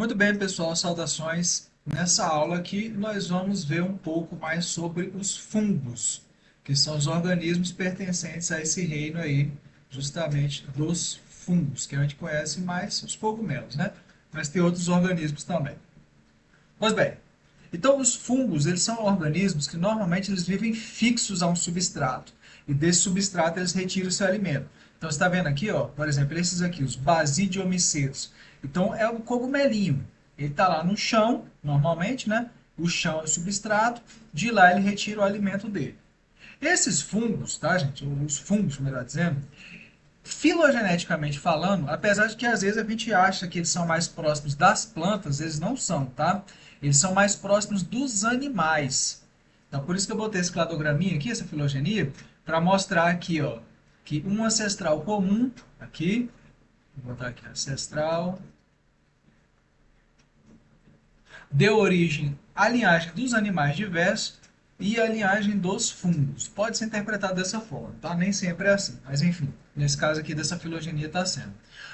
Muito bem, pessoal, saudações. Nessa aula aqui, nós vamos ver um pouco mais sobre os fungos, que são os organismos pertencentes a esse reino aí, justamente dos fungos, que a gente conhece mais os cogumelos, né? Mas tem outros organismos também. Pois bem, então os fungos, eles são organismos que normalmente eles vivem fixos a um substrato, e desse substrato eles retiram o seu alimento. Então você está vendo aqui, ó, por exemplo, esses aqui, os basidiomicetos. Então é o cogumelinho. Ele está lá no chão, normalmente, né? O chão é o substrato, de lá ele retira o alimento dele. Esses fungos, tá, gente? Os fungos, melhor dizendo, filogeneticamente falando, apesar de que às vezes a gente acha que eles são mais próximos das plantas, eles não são, tá? Eles são mais próximos dos animais. Então, por isso que eu botei esse cladograminha aqui, essa filogenia, para mostrar aqui, ó, que um ancestral comum, aqui, vou botar aqui, ancestral, deu origem à linhagem dos animais diversos e à linhagem dos fungos. Pode ser interpretado dessa forma, tá? Nem sempre é assim, mas enfim, nesse caso aqui dessa filogenia está sendo.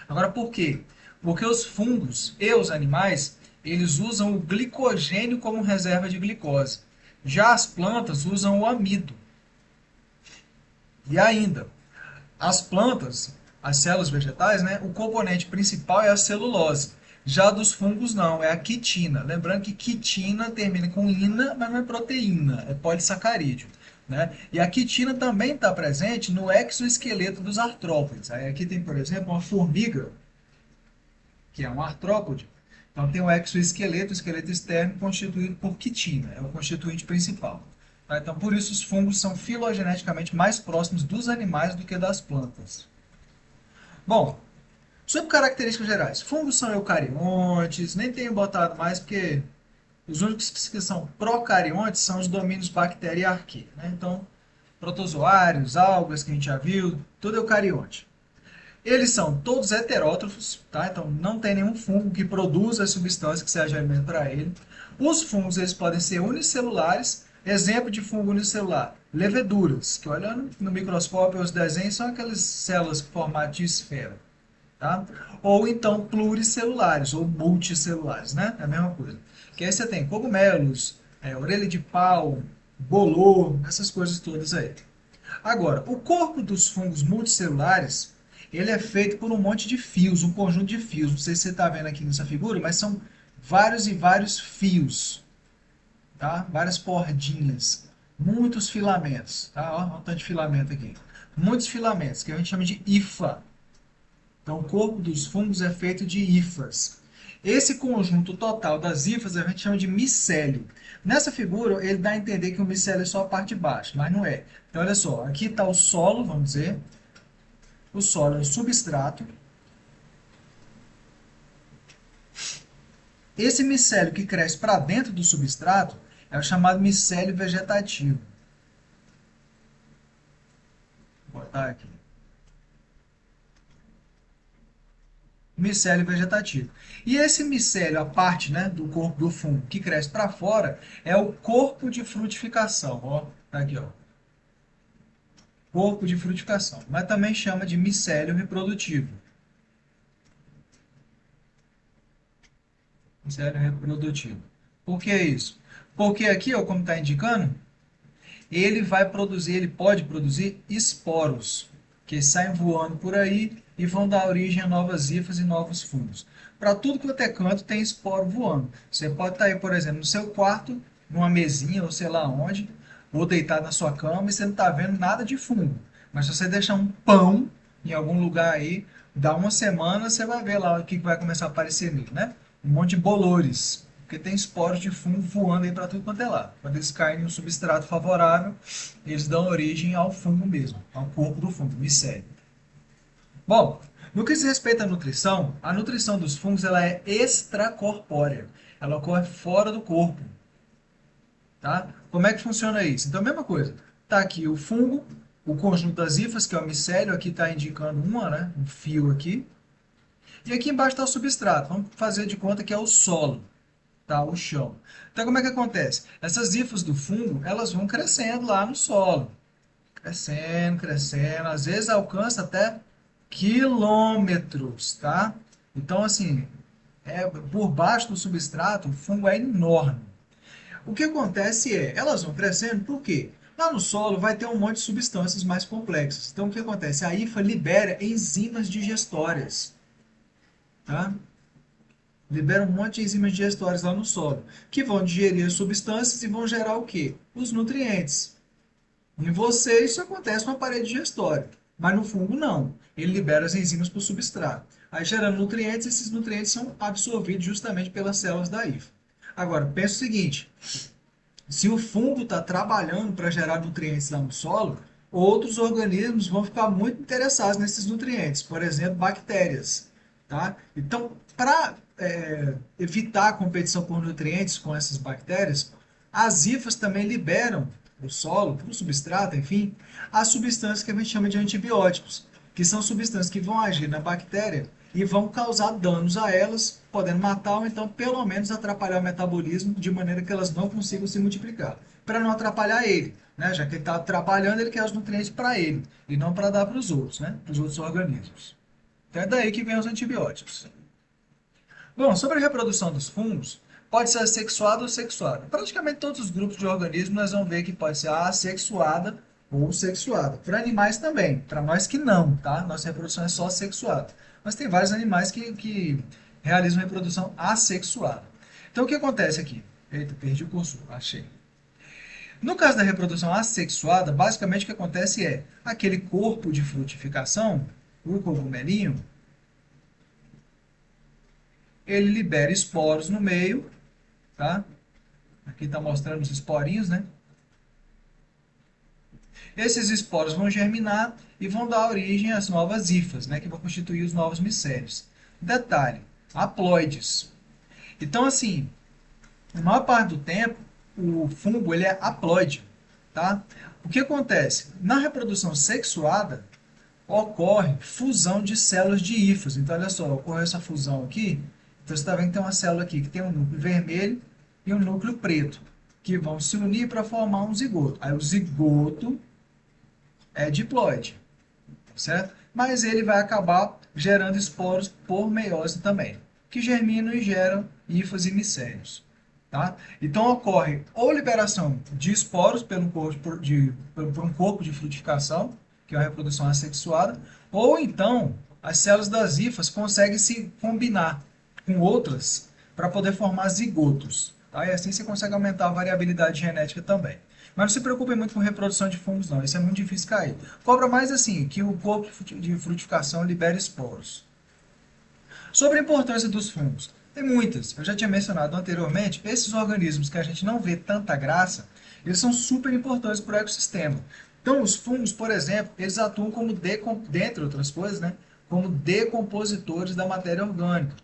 Agora, por quê? Porque os fungos e os animais, eles usam o glicogênio como reserva de glicose. Já as plantas usam o amido. E ainda, as plantas, as células vegetais, né, o componente principal é a celulose. Já dos fungos não, é a quitina. Lembrando que quitina termina com ina, mas não é proteína, é polissacarídeo. Né? E a quitina também está presente no exoesqueleto dos artrópodes. Aí aqui tem, por exemplo, uma formiga, que é um artrópode. Então tem o exoesqueleto, o esqueleto externo, constituído por quitina, é o constituinte principal. Tá? Então por isso os fungos são filogeneticamente mais próximos dos animais do que das plantas. Bom, sobre características gerais, fungos são eucariontes, nem tenho botado mais porque os únicos que são procariontes são os domínios bactéria e arqueia. Né? Então, protozoários, algas que a gente já viu, tudo eucarionte. Eles são todos heterótrofos, tá? Então não tem nenhum fungo que produza a substância que seja alimento para ele. Os fungos eles podem ser unicelulares. Exemplo de fungo unicelular, leveduras, que olhando no microscópio os desenhos são aquelas células com formato de esfera. Tá? Ou então pluricelulares, ou multicelulares, né? É a mesma coisa. Que aí você tem cogumelos, orelha de pau, bolor, essas coisas todas aí. Agora, o corpo dos fungos multicelulares, ele é feito por um monte de fios, um conjunto de fios. Não sei se você está vendo aqui nessa figura, mas são vários e vários fios, tá? Várias cordinhas, muitos filamentos, tá? Ó, um tanto de filamento aqui. Muitos filamentos, que a gente chama de hifa. Então, o corpo dos fungos é feito de hifas. Esse conjunto total das hifas a gente chama de micélio. Nessa figura, ele dá a entender que o micélio é só a parte de baixo, mas não é. Então, olha só, aqui está o solo, vamos dizer. O solo é o substrato. Esse micélio que cresce para dentro do substrato é o chamado micélio vegetativo. Vou botar aqui. Micélio vegetativo. E esse micélio, a parte, né, do corpo do fungo que cresce para fora, é o corpo de frutificação. Ó, tá aqui, ó. Corpo de frutificação. Mas também chama de micélio reprodutivo. Micélio reprodutivo. Por que isso? Porque aqui, ó, como está indicando, ele vai produzir, ele pode produzir esporos, que saem voando por aí e vão dar origem a novas hifas e novos fungos. Para tudo que é canto tem esporo voando. Você pode estar aí, por exemplo, no seu quarto, numa mesinha ou sei lá onde, ou deitado na sua cama e você não está vendo nada de fungo. Mas se você deixar um pão em algum lugar aí, dá uma semana, você vai ver lá o que vai começar a aparecer nele, né? Um monte de bolores, porque tem esporos de fungo voando aí para tudo quanto é lado. Quando eles caem em um substrato favorável, eles dão origem ao fungo mesmo, ao corpo do fungo, micélio. Bom, no que diz respeito à nutrição, a nutrição dos fungos ela é extracorpórea. Ela ocorre fora do corpo. Tá? Como é que funciona isso? Então, a mesma coisa. Está aqui o fungo, o conjunto das hifas, que é o micélio, aqui está indicando uma, né? Um fio aqui. E aqui embaixo está o substrato. Vamos fazer de conta que é o solo, tá? O chão. Então, como é que acontece? Essas hifas do fungo, elas vão crescendo lá no solo. Crescendo, crescendo. Às vezes alcança até quilômetros, tá? Então, assim, Por baixo do substrato, o fungo é enorme. O que acontece elas vão crescendo, por quê? Lá no solo vai ter um monte de substâncias mais complexas. Então, o que acontece? A hifa libera enzimas digestórias, tá? Libera um monte de enzimas digestórias lá no solo, que vão digerir as substâncias e vão gerar o quê? Os nutrientes. Em você, isso acontece na parede digestória, mas no fungo não. Ele libera as enzimas para o substrato. Aí, gerando nutrientes, esses nutrientes são absorvidos justamente pelas células da hifa. Agora, pensa o seguinte, se o fungo está trabalhando para gerar nutrientes lá no solo, outros organismos vão ficar muito interessados nesses nutrientes, por exemplo, bactérias. Tá? Então, para evitar a competição por nutrientes com essas bactérias, as hifas também liberam para o solo, para o substrato, enfim, as substâncias que a gente chama de antibióticos, que são substâncias que vão agir na bactéria e vão causar danos a elas, podendo matar ou então pelo menos atrapalhar o metabolismo de maneira que elas não consigam se multiplicar, para não atrapalhar ele, né? Já que ele está trabalhando, ele quer os nutrientes para ele e não para dar para os outros, né? Para os outros organismos. Então é daí que vem os antibióticos. Bom, sobre a reprodução dos fungos, pode ser assexuada ou sexuada. Praticamente todos os grupos de organismos nós vamos ver que pode ser assexuada ou sexuada. Para animais também, para nós que não, tá? Nossa reprodução é só sexuada. Mas tem vários animais que realizam reprodução assexuada. Então o que acontece aqui? Eita, perdi o cursor, achei. No caso da reprodução assexuada, basicamente o que acontece é aquele corpo de frutificação, o cogumelinho, ele libera esporos no meio, tá? Aqui está mostrando os esporinhos, né? Esses esporos vão germinar e vão dar origem às novas hifas, né? Que vão constituir os novos micélios. Detalhe, haploides. Então, assim, na maior parte do tempo, o fungo ele é haploide, tá? O que acontece? Na reprodução sexuada, ocorre fusão de células de hifas. Então, olha só, ocorre essa fusão aqui. Então, você está vendo que tem uma célula aqui que tem um núcleo vermelho e um núcleo preto, que vão se unir para formar um zigoto. Aí, o zigoto é diploide, certo? Mas ele vai acabar gerando esporos por meiose também, que germinam e geram hifas e micélios. Tá? Então, ocorre ou liberação de esporos por um corpo de frutificação, que é a reprodução assexuada, ou então as células das hifas conseguem se combinar com outras para poder formar zigotos. Tá? E assim você consegue aumentar a variabilidade genética também. Mas não se preocupe muito com reprodução de fungos, não. Isso é muito difícil cair. Cobra mais assim, que o corpo de frutificação libere esporos. Sobre a importância dos fungos. Tem muitas. Eu já tinha mencionado anteriormente, esses organismos que a gente não vê tanta graça, eles são super importantes para o ecossistema. Então, os fungos, por exemplo, eles atuam como, dentre outras coisas, né, como decompositores da matéria orgânica.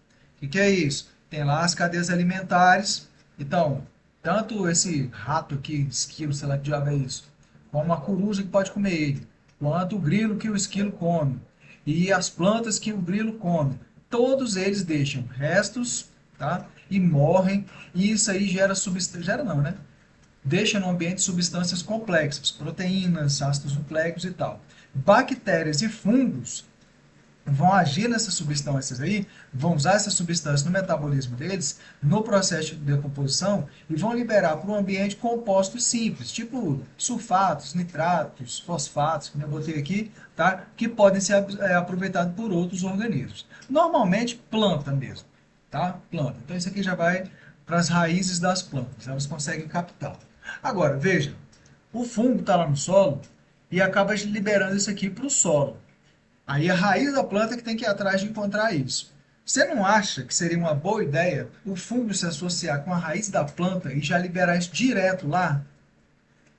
O que é isso? Tem lá as cadeias alimentares. Então, tanto esse rato aqui, esquilo, sei lá que diabo é isso, como a coruja que pode comer ele, quanto o grilo que o esquilo come, e as plantas que o grilo come. Todos eles deixam restos, tá? E morrem, e isso aí gera substância, gera não, né? Deixa no ambiente substâncias complexas, proteínas, ácidos nucleicos e tal. Bactérias e fungos vão agir nessas substâncias aí, vão usar essas substâncias no metabolismo deles, no processo de decomposição, e vão liberar para o ambiente compostos simples, tipo sulfatos, nitratos, fosfatos, que eu botei aqui, tá? Que podem ser aproveitados por outros organismos. Normalmente, planta mesmo, tá? Planta. Então, isso aqui já vai para as raízes das plantas, elas conseguem captar. Agora, veja, o fungo está lá no solo e acaba liberando isso aqui para o solo. Aí a raiz da planta que tem que ir atrás de encontrar isso. Você não acha que seria uma boa ideia o fungo se associar com a raiz da planta e já liberar isso direto lá?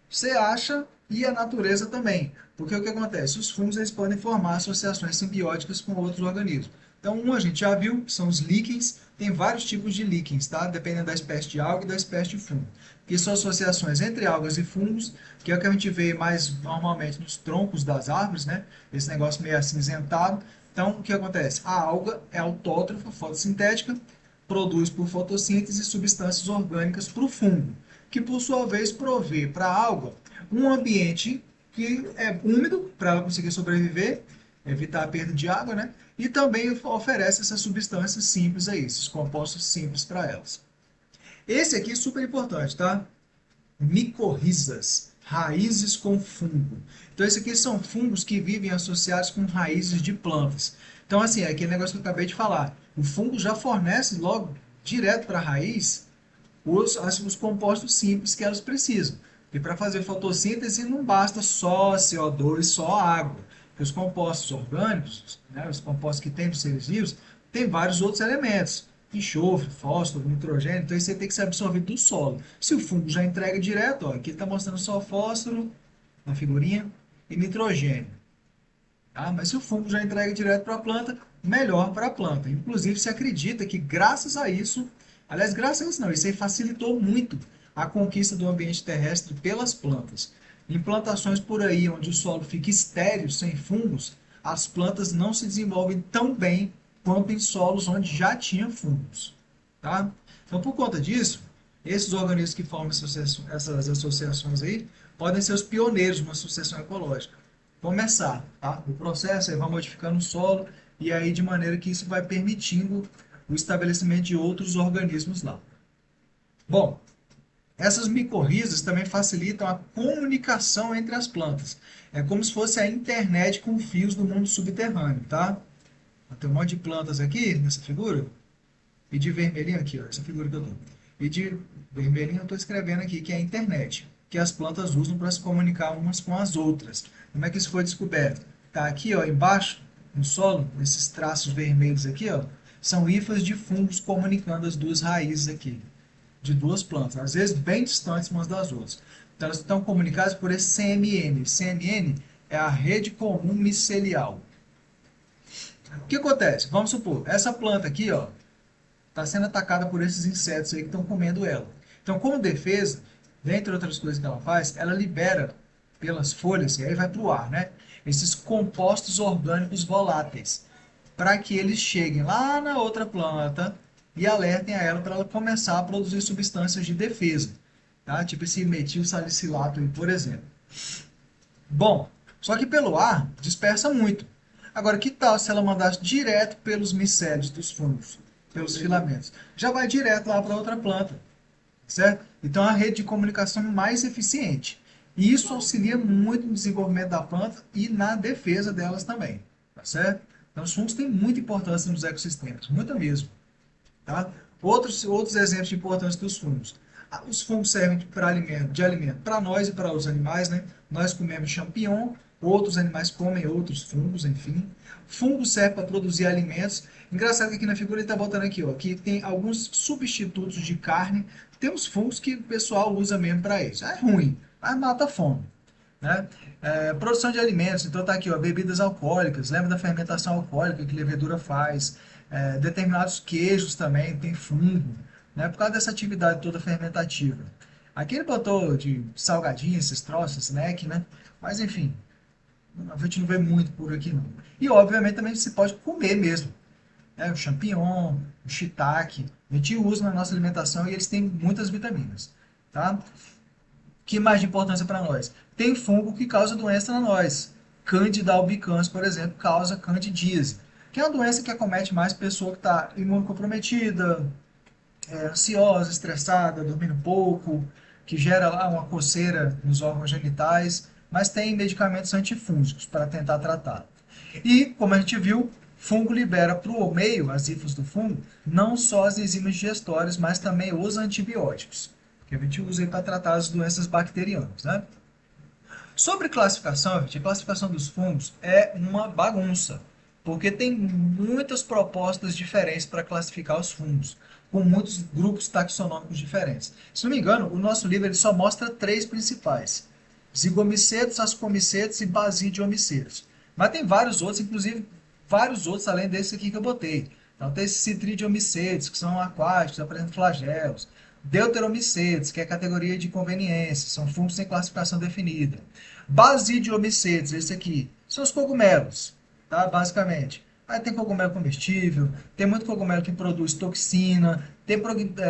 Você acha e a natureza também. Porque o que acontece? Os fungos eles podem formar associações simbióticas com outros organismos. Então, um a gente já viu, que são os líquens. Tem vários tipos de líquens, tá? Dependendo da espécie de alga e da espécie de fungo. Que são associações entre algas e fungos, que é o que a gente vê mais normalmente nos troncos das árvores, né? Esse negócio meio acinzentado. Então, o que acontece? A alga é autótrofa, fotossintética, produz por fotossíntese substâncias orgânicas para o fungo, que por sua vez provê para a alga um ambiente que é úmido para ela conseguir sobreviver evitar a perda de água, né? E também oferece essas substâncias simples aí, esses compostos simples para elas. Esse aqui é super importante, tá? Micorrizas, raízes com fungo. Então, esses aqui são fungos que vivem associados com raízes de plantas. Então, assim, é aquele negócio que eu acabei de falar. O fungo já fornece logo, direto para a raiz, os compostos simples que elas precisam. E para fazer fotossíntese não basta só CO2, só água. Porque os compostos orgânicos, né, os compostos que tem nos seres vivos, tem vários outros elementos. Enxofre, fósforo, nitrogênio, então isso aí tem que ser absorvido do solo. Se o fungo já entrega direto, ó, aqui está mostrando só fósforo na figurinha e nitrogênio. Tá? Mas se o fungo já entrega direto para a planta, melhor para a planta. Inclusive, se acredita que graças a isso, aliás, graças a isso não, isso aí facilitou muito a conquista do ambiente terrestre pelas plantas. Em plantações por aí onde o solo fica estéril, sem fungos, as plantas não se desenvolvem tão bem quanto em solos onde já tinha fungos. Tá? Então, por conta disso, esses organismos que formam essas associações aí podem ser os pioneiros de uma sucessão ecológica. Começar, tá? O processo aí vai modificando o solo e aí de maneira que isso vai permitindo o estabelecimento de outros organismos lá. Bom, essas micorrizas também facilitam a comunicação entre as plantas. É como se fosse a internet com fios do mundo subterrâneo, tá? Tem um monte de plantas aqui nessa figura. E de vermelhinho aqui, ó, essa figura que eu tô. E de vermelhinho eu estou escrevendo aqui, que é a internet, que as plantas usam para se comunicar umas com as outras. Como é que isso foi descoberto? Tá aqui, ó, embaixo, no solo, esses traços vermelhos aqui, ó, são hifas de fungos comunicando as duas raízes aqui, de duas plantas, às vezes bem distantes umas das outras. Então elas estão comunicadas por esse CMN. CMN é a rede comum micelial. O que acontece? Vamos supor, essa planta aqui, ó, está sendo atacada por esses insetos aí que estão comendo ela. Então, como defesa, dentre outras coisas que ela faz, ela libera pelas folhas, e aí vai para o ar, né? Esses compostos orgânicos voláteis, para que eles cheguem lá na outra planta e alertem a ela para ela começar a produzir substâncias de defesa, tá? Tipo esse metil salicilato aí, por exemplo. Bom, só que pelo ar dispersa muito. Agora, que tal se ela mandasse direto pelos micélios dos fungos, pelos filamentos? Já vai direto lá para outra planta, certo? Então, é a rede de comunicação mais eficiente. E isso auxilia muito no desenvolvimento da planta e na defesa delas também, tá certo? Então, os fungos têm muita importância nos ecossistemas, muita mesmo. Tá? Outros exemplos de importância dos fungos. Os fungos servem de alimento para nós e para os animais, né? Nós comemos champignon, outros animais comem outros fungos, enfim. Fungo serve para produzir alimentos. Engraçado que aqui na figura ele está botando aqui, ó, que tem alguns substitutos de carne. Tem uns fungos que o pessoal usa mesmo para isso. É ruim, mas mata a fome. Né? Produção de alimentos, então tá aqui, ó, bebidas alcoólicas, lembra da fermentação alcoólica que levedura faz, determinados queijos também tem fungo, né, por causa dessa atividade toda fermentativa. Aqui ele botou de salgadinho, esses troços, snack, né, mas enfim, a gente não vê muito por aqui não. E obviamente também se pode comer mesmo, né, o champignon, o shiitake, a gente usa na nossa alimentação e eles têm muitas vitaminas, tá? Que mais de importância para nós? Tem fungo que causa doença na nós. Candida albicans, por exemplo, causa candidíase, que é uma doença que acomete mais pessoa que está imunocomprometida, ansiosa, estressada, dormindo pouco, que gera lá uma coceira nos órgãos genitais, mas tem medicamentos antifúngicos para tentar tratar. E, como a gente viu, fungo libera para o meio, as hifas do fungo, não só as enzimas digestórias, mas também os antibióticos, que a gente usa para tratar as doenças bacterianas, né? Sobre classificação, gente, a classificação dos fungos é uma bagunça, porque tem muitas propostas diferentes para classificar os fungos, com muitos grupos taxonômicos diferentes. Se não me engano, o nosso livro ele só mostra três principais: zigomicetos, ascomicetos e basidiomicetos. Mas tem vários outros, inclusive vários outros além desse aqui que eu botei. Então tem esses citridiomicetos, que são aquáticos, apresentam flagelos. Deuteromicetos, que é a categoria de conveniência, são fungos sem classificação definida. Basidiomicetos, esse aqui, são os cogumelos, tá? Basicamente. Aí tem cogumelo comestível, tem muito cogumelo que produz toxina, tem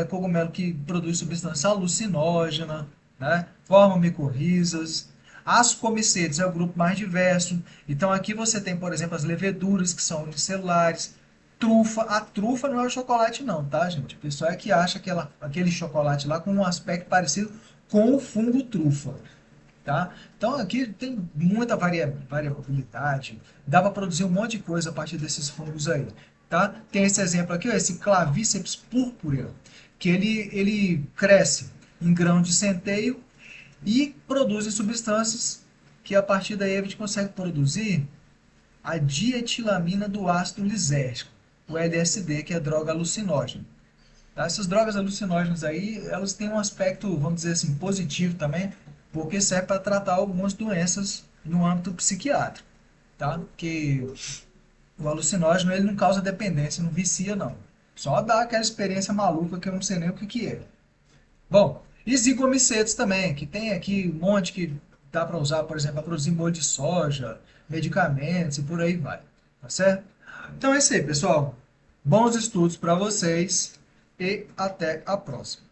cogumelo que produz substância alucinógena, né? Formam micorrizas. Ascomicetes é o grupo mais diverso. Então aqui você tem, por exemplo, as leveduras, que são unicelulares. Trufa, a trufa não é o chocolate não, tá, gente? O pessoal é que acha aquele chocolate lá com um aspecto parecido com o fungo trufa, tá? Então aqui tem muita variabilidade, dá para produzir um monte de coisa a partir desses fungos aí, tá? Tem esse exemplo aqui, ó, esse Clavíceps púrpura, que ele cresce em grão de centeio e produz substâncias que a partir daí a gente consegue produzir a dietilamina do ácido lisérgico, o LSD, que é droga alucinógena. Tá? Essas drogas alucinógenas aí, elas têm um aspecto, vamos dizer assim, positivo também, porque serve para tratar algumas doenças no âmbito psiquiátrico, tá? Porque o alucinógeno ele não causa dependência, não vicia não. Só dá aquela experiência maluca que eu não sei nem o que que é. Bom, e zigomicetos também, que tem aqui um monte que dá para usar, por exemplo, para produzir molho de soja, medicamentos e por aí vai. Tá certo? Então é isso aí, pessoal. Bons estudos para vocês e até a próxima.